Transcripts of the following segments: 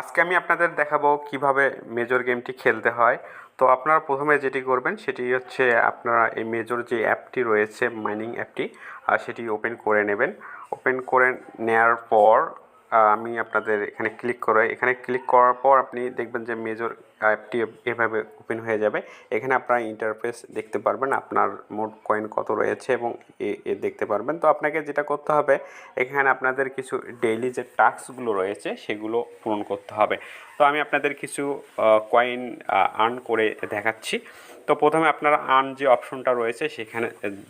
আজকে আমি আপনাদের দেখাবো কিভাবে মেজর গেমটি খেলতে হয়। তো আপনারা প্রথমে যেটি করবেন সেটি হচ্ছে আপনারা এই মেজর যে অ্যাপটি রয়েছে মাইনিং অ্যাপটি সেটি ওপেন করে নেবেন। ওপেন করে নেওয়ার পর আমি আপনাদের এখানে ক্লিক করার পর আপনি দেখবেন যে মেজর অ্যাপটি এভাবে ওপেন হয়ে যাবে। এখানে আপনারা ইন্টারফেস দেখতে পারবেন, আপনার মোট কয়েন কত রয়েছে এবং এ দেখতে পারবেন। তো আপনাকে যেটা করতে হবে, এখানে আপনাদের কিছু ডেইলি যে টাস্কগুলো রয়েছে সেগুলো পূরণ করতে হবে। তো আমি আপনাদের কিছু কয়েন আর্ন করে দেখাচ্ছি। তো প্রথমে আপনারা আর্ন যে অপশনটা রয়েছে সেখানে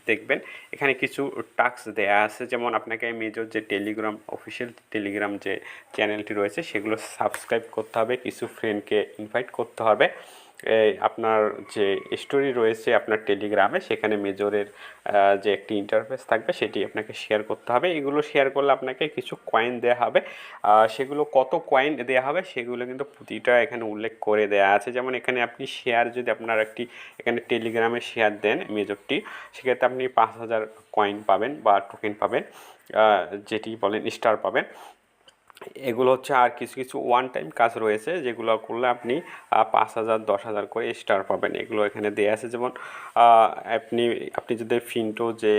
দেখবেন এখানে কিছু টাস্ক দেয়া আছে, যেমন আপনাকে মেজর যে টেলিগ্রাম অফিসিয়াল টেলিগ্রাম যে চ্যানেলটি রয়েছে সেগুলো সাবস্ক্রাইব করতে হবে, কিছু ফ্রেন্ডকে ইনভাইট করতে হবে। আপনার যে স্টোরি রয়েছে আপনার টেলিগ্রামে সেখানে মেজরের যে একটি ইন্টারফেস থাকবে সেটি আপনাকে শেয়ার করতে হবে। এগুলো শেয়ার করলে আপনাকে কিছু কয়েন দেওয়া হবে। সেগুলো কত কয়েন দেওয়া হবে সেগুলো কিন্তু প্রতিটা এখানে উল্লেখ করে দেওয়া আছে। যেমন এখানে আপনি শেয়ার যদি আপনার একটি এখানে টেলিগ্রামে শেয়ার দেন মেজরটি, সেক্ষেত্রে আপনি 5,000 কয়েন পাবেন বা টোকেন পাবেন, যেটি বলেন স্টার পাবেন। এগুলো হচ্ছে, আর কিছু কিছু ওয়ান টাইম কাজ রয়েছে যেগুলো করলে আপনি 5,000 10,000 করে স্টার পাবেন। এগুলো এখানে দেওয়া আছে। যেমন আপনি আপনি যদি ফিনটো যে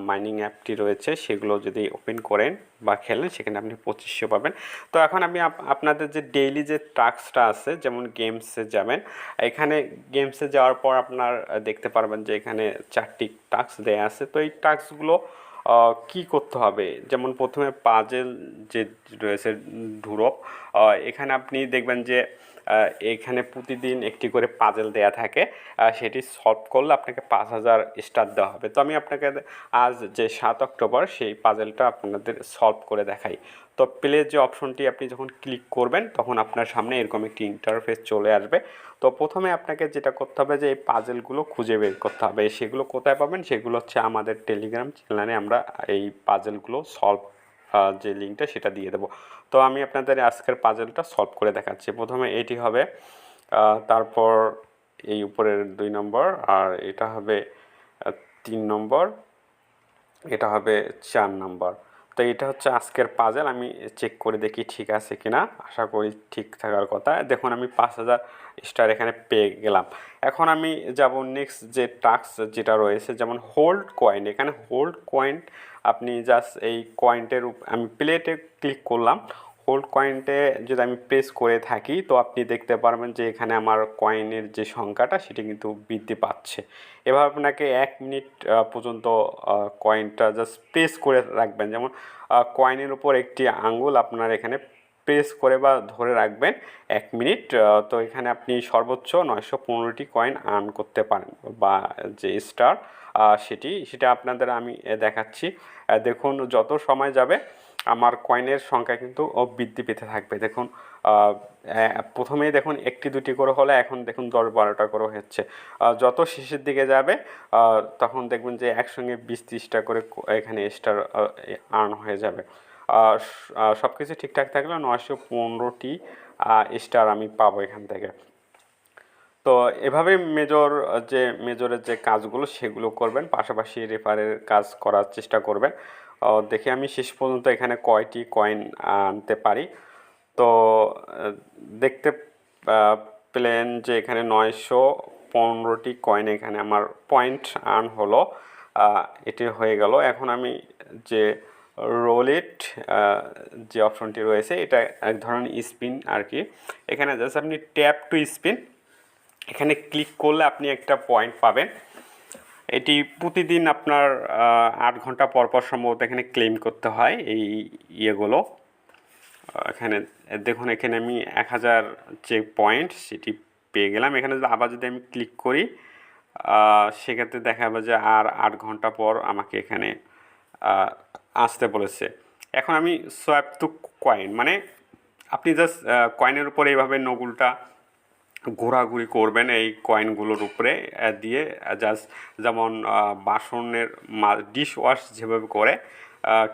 মাইনিং অ্যাপটি রয়েছে সেগুলো যদি ওপেন করেন বা খেলেন সেখানে আপনি 2500 পাবেন। তো এখন আমি আপনাদের যে ডেইলি যে টাস্কটা আছে, যেমন গেমসে যাবেন, এখানে গেমসে যাওয়ার পর আপনার দেখতে পারবেন যে এখানে 4টি টাস্ক দেওয়া আছে। তো এই টাস্কগুলো কী করতে হবে, যেমন প্রথমে পাজেল যে রয়েছে ধ্রুবক, এখানে আপনি দেখবেন যে এখানে প্রতিদিন একটি করে পাজেল দেয়া থাকে, সেটি সলভ করলে আপনাকে 5,000 স্টার দেওয়া হবে। তো আমি আপনাকে আজ যে 7 অক্টোবর সেই পাজেলটা আপনাদের সলভ করে দেখাই। তো প্লে যে অপশনটি আপনি যখন ক্লিক করবেন তখন আপনার সামনে এরকম একটি ইন্টারফেস চলে আসবে। তো প্রথমে আপনাকে যেটা করতে হবে যে এই পাজেলগুলো খুঁজে বের করতে হবে। সেগুলো কোথায় পাবেন, সেগুলো হচ্ছে আমাদের টেলিগ্রাম চ্যানেলে আমরা এই পাজেলগুলো সলভ যে লিঙ্কটা সেটা দিয়ে দেবো। তো আমি আপনাদের আজকের পাজেলটা সলভ করে দেখাচ্ছি। প্রথমে এটি হবে, তারপর এই উপরের 2 নম্বর, আর এটা হবে 3 নম্বর, এটা হবে 4 নম্বর। তো এটা হচ্ছে আজকের পাজেল। আমি চেক করে দেখি ঠিক আছে কিনা, আশা করি ঠিক থাকার কথা। দেখুন আমি 5,000 স্টার এখানে পেয়ে গেলাম। এখন আমি যাব নেক্সট যে টাস্ক যেটা রয়েছে, যেমন হোল্ড কয়েন। এখানে হোল্ড কয়েন আপনি জাস্ট এই কয়েনটের আমি প্লেটে ক্লিক করলাম। হোল্ড কয়েনটে যদি আমি প্রেস করে থাকি তো আপনি দেখতে পারবেন যে এখানে আমার কয়েনের যে সংখ্যাটা সেটি কিন্তু বৃদ্ধি পাচ্ছে। এভাবে আপনাকে 1 মিনিট পর্যন্ত কয়েনটা জাস্ট প্রেস করে রাখবেন। যেমন কয়েনের উপর একটি আঙ্গুল আপনার এখানে প্রেস করে বা ধরে রাখবেন 1 মিনিট। তো এখানে আপনি সর্বোচ্চ 915টি কয়েন আর্ন করতে পারেন, বা যে স্টার সেটা আপনাদের আমি দেখাচ্ছি। দেখুন যত সময় যাবে আমার কয়েনের সংখ্যা কিন্তু বৃদ্ধি পেতে থাকবে। দেখুন প্রথমেই দেখুন 1টি 2টি করে হলে এখন দেখুন 10-12টা করে হচ্ছে। যত শেষের দিকে যাবে তখন দেখবেন যে একসঙ্গে 20-30টা করে এখানে স্টার আর্ন হয়ে যাবে। সব কিছু ঠিকঠাক থাকলে 915টি স্টার আমি পাবো এখান থেকে। তো এভাবে মেজরের যে কাজগুলো সেগুলো করবেন, পাশাপাশি রেফারের কাজ করার চেষ্টা করবেন। দেখি আমি শেষ পর্যন্ত এখানে কয়টি কয়েন আনতে পারি। তো দেখতে পেলেন যে এখানে 915টি কয়েন এখানে আমার পয়েন্ট আর্ন হলো। এটি হয়ে গেল। এখন আমি যে রোলেট যে অপশনটি রয়েছে এটা এক ধরনের স্পিন আর কি। এখানে জাস্ট আপনি ট্যাপ টু স্পিন এখানে ক্লিক করলে আপনি একটা পয়েন্ট পাবেন। এটি প্রতিদিন আপনার 8 ঘন্টা পর পর সম্ভবত এখানে ক্লেম করতে হয় এই ইয়েগুলো। এখানে দেখুন এখানে আমি 1000 যে পয়েন্ট সেটি পেয়ে গেলাম। এখানে আবার যদি আমি ক্লিক করি সেক্ষেত্রে দেখা যাবে যে আর 8 ঘন্টা পর আমাকে এখানে আসতে বলেছে। এখন আমি সোয়াপ টু কয়েন, মানে আপনি জাস্ট কয়েনের উপরে এইভাবে নগুলটা ঘোরাঘুরি করবেন এই কয়েনগুলোর উপরে দিয়ে, জাস্ট যেমন বাসনের ডিশ ওয়াশ যেভাবে করে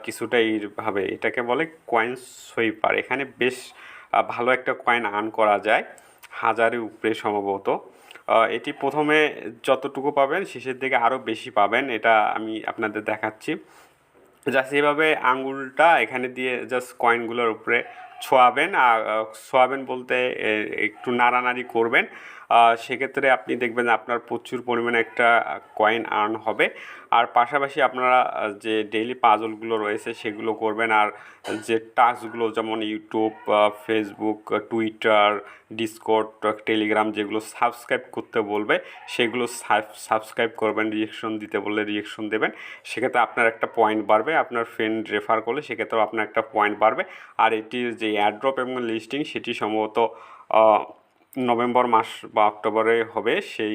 কিছুটা এইভাবে, এটাকে বলে কয়েন সুইপার। এখানে বেশ ভালো একটা কয়েন আর্ন করা যায়, 1000-এর উপরে সম্ভবত। এটি প্রথমে যতটুকু পাবেন শেষের দিকে আরও বেশি পাবেন, এটা আমি আপনাদের দেখাচ্ছি। জাস্ট এভাবে আঙুলটা এখানে দিয়ে জাস্ট কয়েনগুলোর উপরে ছোঁয়াবেন, আর ছোঁয়াবেন বলতে একটু নাড়ানাড়ি করবেন। সেক্ষেত্রে আপনি দেখবেন আপনার প্রচুর পরিমাণে একটা কয়েন আর্ন হবে। আর পাশাপাশি আপনারা যে ডেইলি পাজলগুলো রয়েছে সেগুলো করবেন। আর যে টাস্কগুলো যেমন YouTube, Facebook, Twitter, Discord, Telegram যেগুলো সাবস্ক্রাইব করতে বলবে সেগুলো সাবস্ক্রাইব করবেন। রিয়েকশন দিতে বললে রিয়েকশন দেবেন, সেক্ষেত্রে আপনার একটা পয়েন্ট বাড়বে। আপনার ফ্রেন্ড রেফার করলে সেক্ষেত্রেও আপনার একটা পয়েন্ট বাড়বে। আর এটির যে এয়ারড্রপ এবং লিস্টিং সেটি সম্ভবত নভেম্বর মাস বা অক্টোবরে হবে। সেই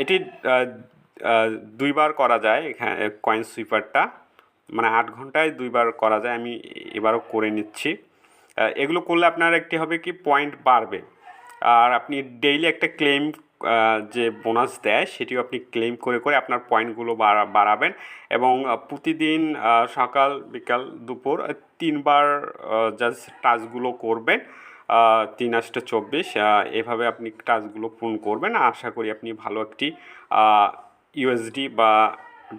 এটি দুইবার করা যায় এখানে কয়েন সুইপারটা, মানে 8 ঘন্টায় দুইবার করা যায়। আমি এবারও করে নিচ্ছি। এগুলো করলে আপনার একটি হবে কি পয়েন্ট বাড়বে। আর আপনি ডেইলি একটা ক্লেম যে বোনাস দেয় সেটিও আপনি ক্লেম করে করে আপনার পয়েন্টগুলো বাড়াবেন। এবং প্রতিদিন সকাল বিকাল দুপুর 3 বার জাস্ট টাস্কগুলো করবেন। 3 8 24 এভাবে আপনি টাস্কগুলো পূরণ করবেন। আশা করি আপনি ভালো একটি ইউএসডি বা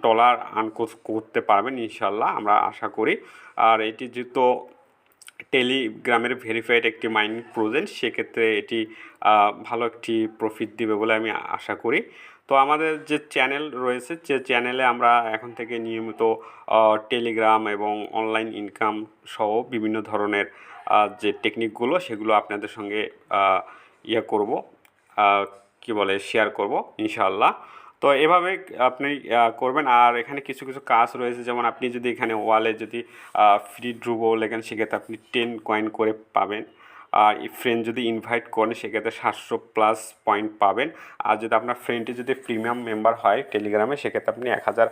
ডলার আর্ন করতে পারবেন ইনশাল্লাহ, আমরা আশা করি। আর এটি যেহেতু টেলিগ্রামের ভেরিফাইড একটি মাইনিং প্রজেক্ট, সেক্ষেত্রে এটি ভালো একটি প্রফিট দিবে বলে আমি আশা করি। তো আমাদের যে চ্যানেল রয়েছে, যে চ্যানেলে আমরা এখন থেকে নিয়মিত টেলিগ্রাম এবং অনলাইন ইনকাম সহ বিভিন্ন ধরনের যে টেকনিকগুলো সেগুলো আপনাদের সঙ্গে করব, কি বলে শেয়ার করব ইনশাআল্লাহ। তো এভাবে আপনি করবেন। আর এখানে কিছু কিছু কাজ রয়েছে, যেমন আপনি যদি এখানে ওয়ালে যদি ফ্রি ড্রুবো লেখেন সেক্ষেত্রে আপনি 10 কয়েন করে পাবেন। আর ফ্রেন্ড যদি ইনভাইট করেন সেক্ষেত্রে 700+ পয়েন্ট পাবেন। আর যদি আপনার ফ্রেন্ডটি যদি প্রিমিয়াম মেম্বার হয় টেলিগ্রামে সেক্ষেত্রে আপনি 1000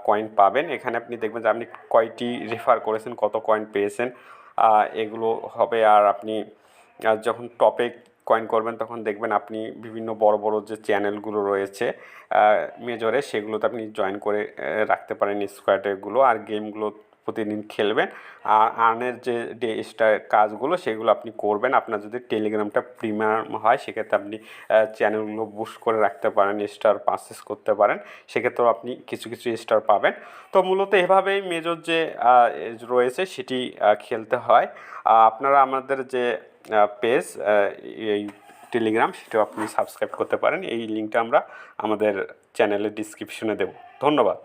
কয়েন পাবেন। এখানে আপনি দেখবেন যে আপনি কয়টি রেফার করেছেন, কত কয়েন পেয়েছেন, এগুলো হবে। আর আপনি যখন টপে কয়েন করবেন তখন দেখবেন আপনি বিভিন্ন বড় বড় যে চ্যানেলগুলো রয়েছে মেজরে, সেগুলোতে আপনি জয়েন করে রাখতে পারেন স্কোয়াডগুলো। আর গেমগুলো প্রতিদিন খেলবেন। আর আর্নের যে ডে স্টার কাজগুলো সেগুলো আপনি করবেন। আপনার যদি টেলিগ্রামটা প্রিমিয়াম হয় সেক্ষেত্রে আপনি চ্যানেলগুলো বুস্ট করে রাখতে পারেন, স্টার পারচেস করতে পারেন, সেক্ষেত্রেও আপনি কিছু কিছু স্টার পাবেন। তো মূলত এভাবেই মেজর যে রয়েছে সেটি খেলতে হয়। আপনারা আমাদের যে পেজ এই টেলিগ্রাম সেটাও আপনি সাবস্ক্রাইব করতে পারেন। এই লিঙ্কটা আমরা আমাদের চ্যানেলের ডিসক্রিপশনে দেব। ধন্যবাদ।